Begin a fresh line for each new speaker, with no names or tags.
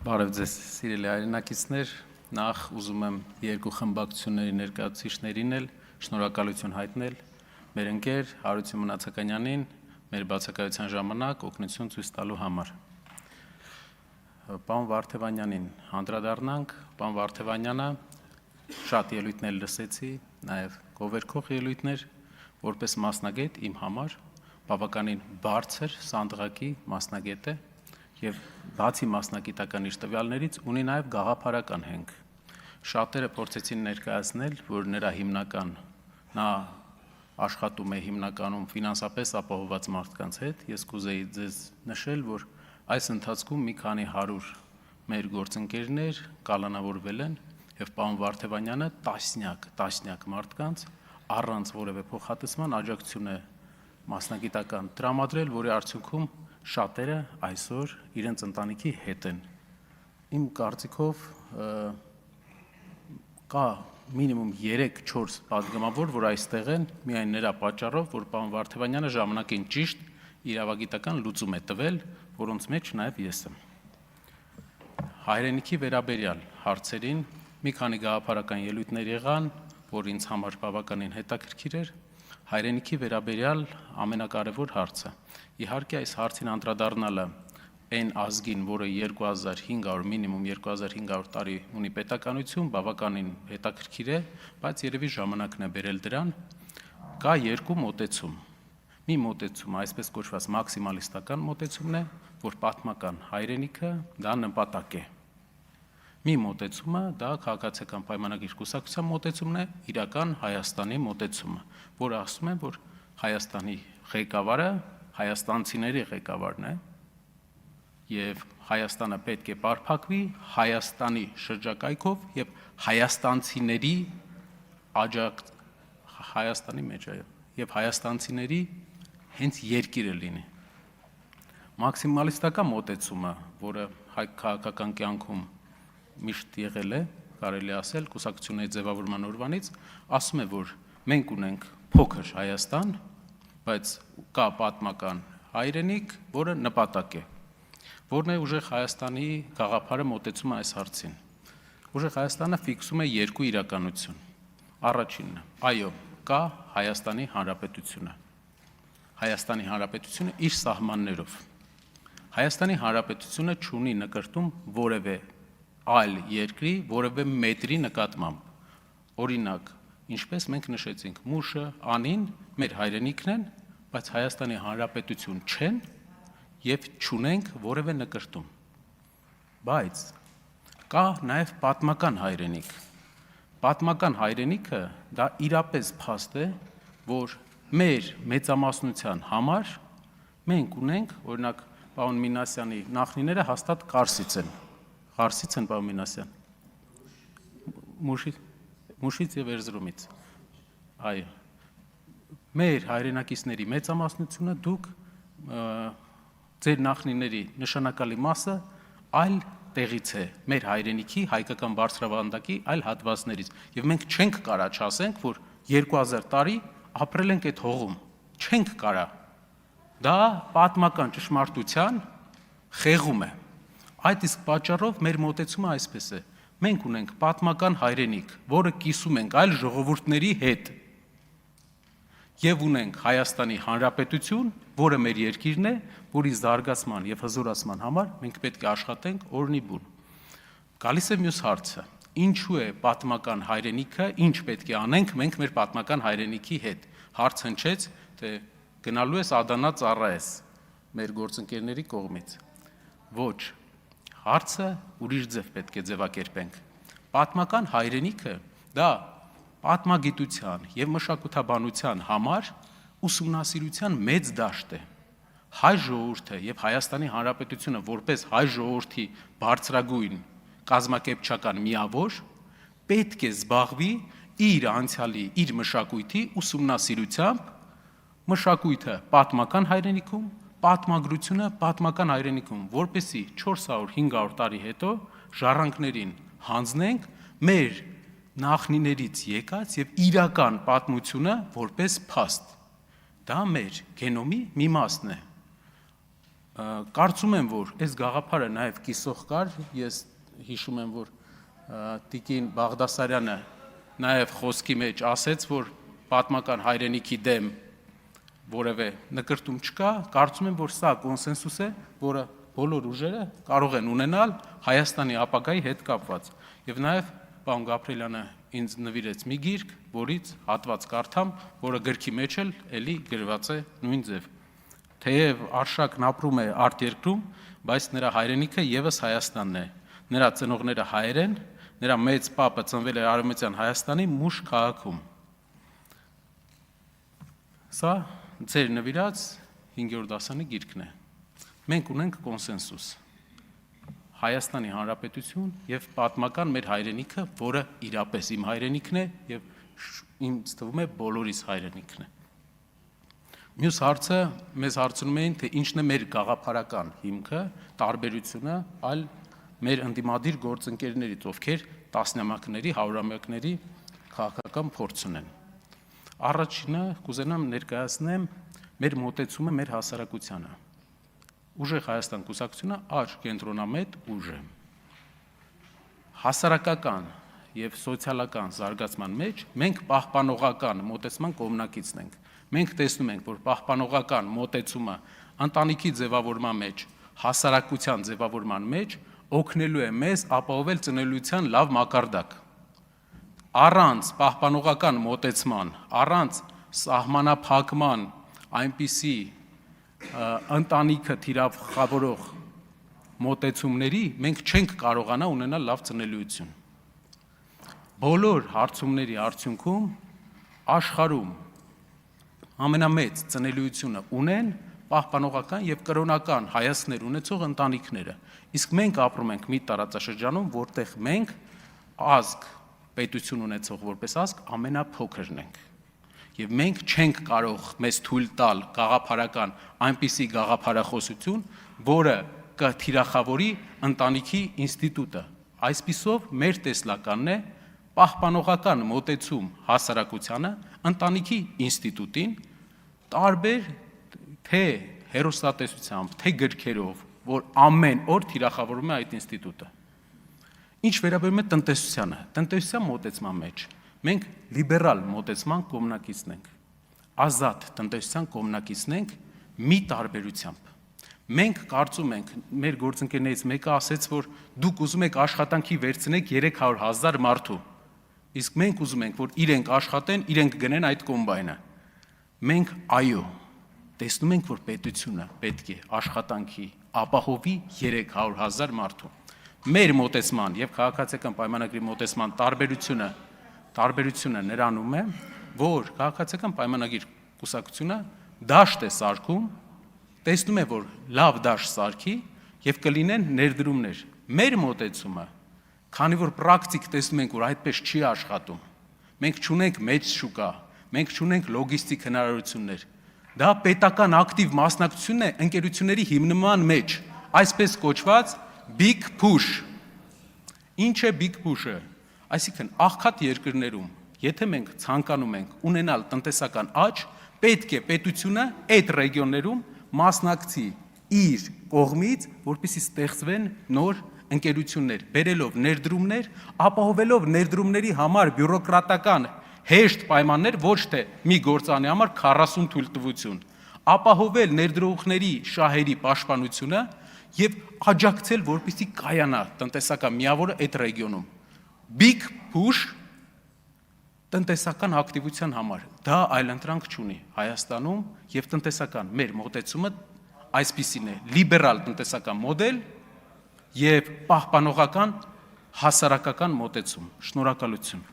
Բարև ձեզ, սիրելի հայրենակիցներ, նախ ուզում եմ երկու խմբակցությունների ներկայացուցիչներին էլ շնորհակալություն հայտնել մեր ընկեր Հարություն Մնացականյանին մեր բացակայության ժամանակ օգնություն ցույց տալու համար։ Պարոն Վարդևանյանին անդրադառնանք, պարոն Վարդևանյանը շատ ելույթներ լսեցի, նաև գովերքող ելույթներ, որպես մասնագետ իմ համար բավականին բարձր սանդղակի մասնագետ է եւ բացի մասնագիտական իր տվյալներից ունի նաև գաղափարական հենք։ Շատերը փորձեցին ներկայացնել, որ նրա նա աշխատում է հիմնականում ֆինանսապես ապահովված մարդկանց հետ։ Ես կուզեի ձեզ նշել, որ այս ընթացքում մի քանի 100 մեր գործընկերներ կալանավորվել են եւ պարոն Վարդևանյանը տասնյակ մարդկանց առանց որևէ փոխհատուցման աջակցություն է մասնագիտական տրամադրել, որի արդյունքում շատերը այսօր իրենց ընտանիքի հետ են։ Իմ կարծիքով կա մինիմում 3-4 պատգամավոր, որ այստեղ են միայն նրա պատճառով, որ պարոն Վարդևանյանը ժամանակին ճիշտ իրավագիտական լուծում է տվել, որոնց մեջ նաև ես եմ։ Հայրենիքի վերաբերյալ հարցերին մի քանի գաղափարական ելույթներ եղան, որ ինձ համար բավականին հետաքրքիր էր։ Հայրենիքի վերաբերյալ ամենակարևոր հարցը։ Իհարկե այս հարցին անդրադառնալը այն ազգին, որը 2500 մինիմում 2500 տարի ունի պետականություն, բավականին հետաքրքիր է, բայց երևի ժամանակն է բերել դրան, կա երկու մոտեցում։ Մի մոտեցումը, այսպես կոչված մաքսիմալիստական մոտեցումն է, որ պատմական հայրենիքը դա նպատակ է։ Մի մոտեցումը դա քաղաքացիական պայմանագիր կուսակցության մոտեցումն է, իրական Հայաստանի մոտեցումը, որը ասում է, որ Հայաստանի ղեկավարը հայաստանցիների ղեկավարն է եւ Հայաստանը պետք է պարփակվի Հայաստանի շրջակայքով եւ հայաստանցիների Հայաստանի մեջ եւ հայաստանցիների հենց երկիրը լինի։ Մաքսիմալիստական մոտեցումը, որը հայ քաղաքական կյանքում միշտ եղել է, կարելի ասել, կուսակցությունների ձևավորման օրվանից, ասում է, որ մենք ունենք փոքր Հայաստան, բայց կա պատմական հայրենիք, որը նպատակ է, որն է ուժեղ Հայաստանի գաղափարը մոտեցում այս հարցին։ Ուժեղ Հայաստանը ֆիքսում է երկու իրականություն։ Առաջինը, այո, կա Հայաստանի Հանրապետությունը։ Հայաստանի Հանրապետությունը իր սահմաններով։ Հայաստանի Հանրապետությունը չունի նկրտում որևէ այլ երկրի, որևէ մետրի նկատմամբ։ Օրինակ, ինչպես մենք նշեցինք, Մուշը, Անին մեր հայրենիքն են, բայց Հայաստանի Հանրապետություն չեն եւ չունենք որևէ նկրտում։ Բայց կա նաեւ պատմական հայրենիք։ Պատմական հայրենիքը դա իրապես փաստ է, որ մեր մեծամասնության համար մենք ունենք, օրինակ, պարոն Մինասյանի նախնիները հաստատ Կարսից են։ Ղարսից են, պարոն Մինասյան։ Մուշից եւ Էրզրումից։ Այո։ Մեր հայրենակիցների մեծամասնությունը դուք ձեր նախնիների նշանակալի մասը այլ տեղից է, մեր հայրենիքի հայկական բարձրավանդակի այլ հատվածներից, եւ մենք չենք կարա չասենք, որ 2000 տարի ապրել ենք այդ հողում, չենք կարա։ Դա պատմական ճշմարտության խեղում է։ Այդ իսկ պատճառով մեր մոտեցումը այսպես է. մենք ունենք պատմական հայրենիք, որը կիսում ենք այլ ժողովուրդների հետ, եւ ունենք Հայաստանի Հանրապետություն, որը մեր երկիրն է, որի զարգացման եւ հզորացման համար մենք պետք է աշխատենք օրնիբուն։ Գալիս է մյուս հարցը. ինչու է պատմական հայրենիքը, ինչ պետք է անենք մենք մեր պատմական հայրենիքի հետ։ Հարց հնչեց, թե գնալու ես Ադանա ծառայես մեր գործընկերների կողմից։ Ոչ, հարցը ուրիշ ձև պետք է ձևակերպենք։ Պատմական հայրենիքը դա պատմագիտության եւ մշակութաբանության համար ուսումնասիրության մեծ դաշտ է։ Հայ ժողովուրդը եւ Հայաստանի Հանրապետությունը որպես հայ ժողովրդի բարձրագույն կազմակերպչական միավոր պետք է զբաղվի իր անցյալի, իր մշակույթի ուսումնասիրությամբ, մշակույթը պատմական հայրենիքում, պատմագրությունը պատմական հայրենիքում, որպեսզի 400-500 տարի հետո ժառանգներին հանձնենք մեր նախնիներից եկած եւ իրական պատմությունը որպես փաստ։ Դա մեր գենոմի մի մասն է։ Կարծում եմ, որ այս գաղափարը նաև կիսող կար, ես հիշում եմ, որ Տիկին Բաղդասարյանը նաև խոսքի մեջ ասեց, որ պատմական հայրենիքի դեմ որևէ նկրտում չկա, կարծում եմ, որ սա կոնսենսուս է, որը բոլոր ուժերը կարող են ունենալ Հայաստանի ապագայի հետ կապված։ Եվ նաև պարոն Գաբրելյանը ինձ նվիրեց մի գիրք, որից հատված կարդամ, որը գրքի մեջ էլ էլի գրված է նույն ձև։ Թեև Արշակն ապրում է արտերկրում, բայց նրա հայրենիքը եւս Հայաստանն է։ Նրա ծնողները հայեր են, նրա մեծ պապը ծնվել է Արևմտյան Հայաստանի Մուշ քաղաքում։ Սա ձեր նվիրած 5-րդ դասանի գիրքն է։ Մենք ունենք կոնսենսուս։ Հայաստանի Հանրապետություն եւ պատմական մեր հայրենիքը, որը իրապես իմ հայրենիքն է եւ ինձ թվում է բոլորիս հայրենիքն է։ Մյուս հարցը մեզ հարցնում էին, թե ինչն է մեր գաղափարական հիմքը, տարբերությունը այլ մեր ընդդիմադիր գործընկերներից, ովքեր տասնամյակների, հարյուրամյակների քաղաքական փորձ ունեն։ Առաջինը կուզենամ ներկայացնեմ մեր մոտեցումը մեր հասարակությանը։ Ուժեղ Հայաստան կուսակցությունը աճ կենտրոնամետ ուժ է։ Հասարակական եւ սոցիալական զարգացման մեջ մենք պահպանողական մոտեցման կողմնակիցն ենք։ Մենք տեսնում ենք, որ պահպանողական մոտեցումը ընտանիքի ձևավորման մեջ, հասարակության ձևավորման մեջ օգնելու է մեզ ապահովել ծնելիության լավ մակարդակ։ Առանց պահպանողական մոտեցման, առանց սահմանափակման այնպիսի ընտանիքը թիրախավորող մոտեցումների մենք չենք կարողանա ունենալ լավ ծնելիություն։ Բոլոր հարցումների արդյունքում աշխարհում ամենամեծ ծնելիությունը ունեն պահպանողական եւ կրոնական հայացքներ ունեցող ընտանիքները։ Իսկ մենք ապրում ենք մի տարածաշրջանում, որտեղ մենք ազգ, պետություն ունեցող որպես ազգ ամենափոքրն ենք։ Եվ մենք չենք կարող մեզ թույլ տալ գաղափարական այնպիսի գաղափարախոսություն, որը կթիրախավորի ընտանիքի ինստիտուտը։ Այսպիսով մեր տեսլականն է պահպանողական մոտեցում հասարակությանը, ընտանիքի ինստիտուտին, տարբեր թե հեռուստատեսությամբ, թե գրքերով, որ ամեն օր թիրախավորում է այդ ինստիտուտը։ Ինչ վերաբերում է տնտեսությանը, տնտեսության մոտեցման մեջ մենք լիբերալ մոտեցման կողմնակիցն ենք, ազատ տնտեսության կողմնակիցն ենք մի տարբերությամբ։ Մենք կարծում ենք, մեր գործընկերներից մեկը ասեց, որ դուք ուզում եք աշխատանքի վերցնեք 300,000 մարդու, իսկ մենք ուզում ենք, որ իրենք աշխատեն, իրենք գնեն այդ կոմբայնը։ Մենք այո, տեսնում ենք, որ պետությունը պետք է աշխատանքի ապահովի 300,000 մարդու։ Մեր մոտեցման եւ քաղաքացիական պայմանագրի մոտեցման տարբերությունը նրանում է, որ քաղաքացիական պայմանագիր կուսակցությունը դաշտ է սարքում, տեսնում է, որ լավ դաշտ սարքի եւ կլինեն ներդրումներ։ Մեր մոտեցումը, քանի որ պրակտիկ տեսնում ենք, որ այդպես չի աշխատում, մենք չունենք մեծ շուկա, մենք չունենք լոգիստիկ հնարավորություններ։ Դա պետական ակտիվ մասնակցությունն է ընկերությունների հիմնման մեջ, այսպես կոչված big push։ Ինչ է big push-ը։ Այսինքն աղքատ երկրներում, եթե մենք ցանկանում ենք ունենալ տնտեսական աճ, պետք է պետությունը այդ ռեգիոններում մասնակցի իր կողմից, որպեսզի ստեղծվեն նոր ընկերություններ, բերելով ներդրումներ, ապահովելով ներդրումների համար բյուրոկրատական հեշտ պայմաններ, ոչ թե մի գործանի համար 40 թույլտվություն, ապահովել ներդրողների շահերի պաշտպանությունը եւ աջակցել, որպեսզի կայանա տնտեսական միավորը այդ ռեգիոնում։ Big push տնտեսական ակտիվության համար։ Դա այլընտրանք չունի Հայաստանում եւ տնտեսական մեր մոտեցումը այսպիսին է՝ լիբերալ տնտեսական մոդել եւ պահպանողական հասարակական մոտեցում։ Շնորհակալություն։